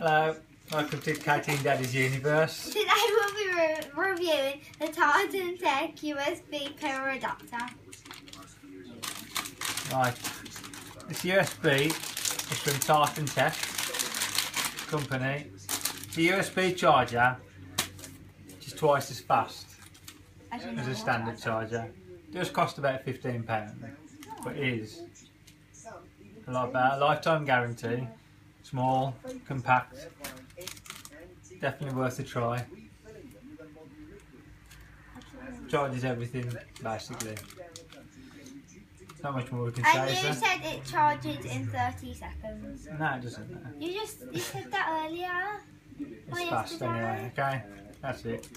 Hello, welcome to Katie and Daddy's Universe. Today we'll be reviewing the TartanTech USB power adapter. Right, this USB is from TartanTech company. It's a USB charger, which is twice as fast as a standard charger. It does cost about £15, but it is a lot better. Lifetime guarantee, small, compact, definitely worth a try. Charges everything basically. Not much more we can say. And you said it charges in 30 seconds. No, it doesn't. You said that earlier. It's fast anyway, okay? That's it.